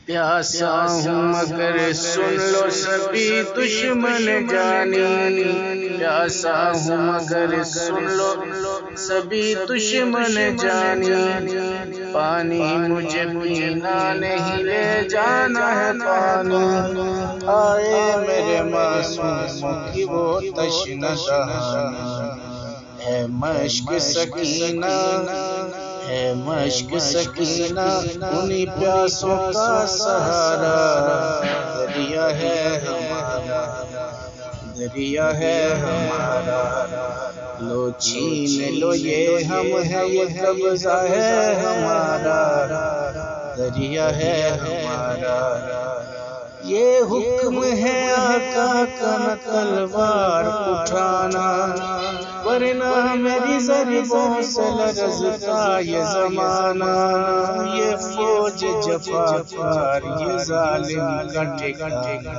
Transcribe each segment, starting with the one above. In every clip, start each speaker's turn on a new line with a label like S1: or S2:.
S1: پیاسا ہوں مگر سن لو سبھی دشمن جانی، پیاسا ہوں مگر سن لو سبھی دشمن جانی، پانی مجھے پینا نہیں لے جانا ہے پانی، آئے میرے معصوم کی وہ تشنہ دہانی، ہے مشک سکینہ ہے مشک سکینہ انہی پیاسوں کا سہارا، دریا ہے ہمارا دریا ہے ہمارا، لو چھین لو یہ ہم ہے یہ قبضہ ہے ہمارا، دریا ہے ہمارا، یہ حکم ہے آقا کا نہ تلوار اٹھانا، ورنہ میری ضربوں سے لرزتا یہ زمانہ، یہ فوج جفا کار یہ ظالم کا ٹھکانہ،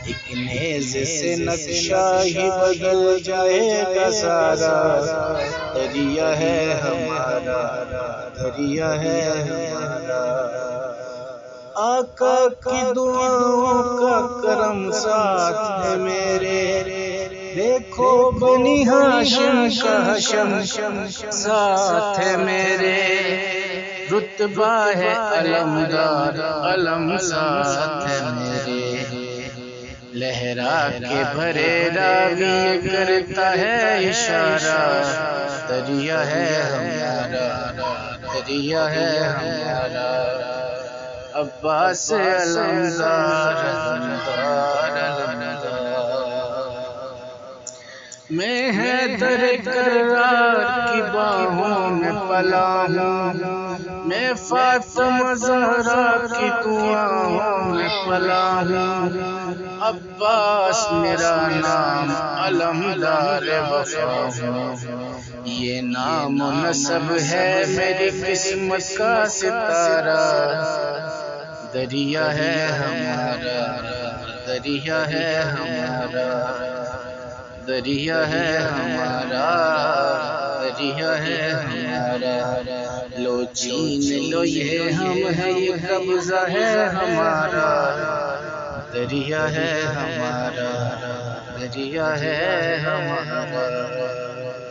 S1: ایک نیزے سے نقشہ ہی بدل جائے گا سارا، دریا ہے ہمارا دریا ہے ہمارا، آقا کی دعاؤں کا کرم ساتھ ہے میرے، دیکھو بنی ہاشم کا حشم ساتھ ہے میرے، رتبہ ہے علمدار علم ساتھ ہے میرے، لہرا کے بھرے راوی کرتا ہے اشارہ، دریا ہے ہمارا دریا ہے ہمارا، عباس علمدار علمدار میں حیدر کرار کی باہوں میں پلا ہوں، میں فاطمہ زہرا کی دعاؤں میں پلا ہوں، عباس میرا نام علمدار وفا ہوں، یہ نام و نسب ہے میری قسمت کا ستارہ، دریا ہے ہمارا دریا ہے ہمارا دریا ہے ہمارا دریا ہے ہمارا، لو چھین لو یہ ہم ہے یہ قبضہ ہے ہمارا، دریا ہے ہمارا دریا ہے ہمارا۔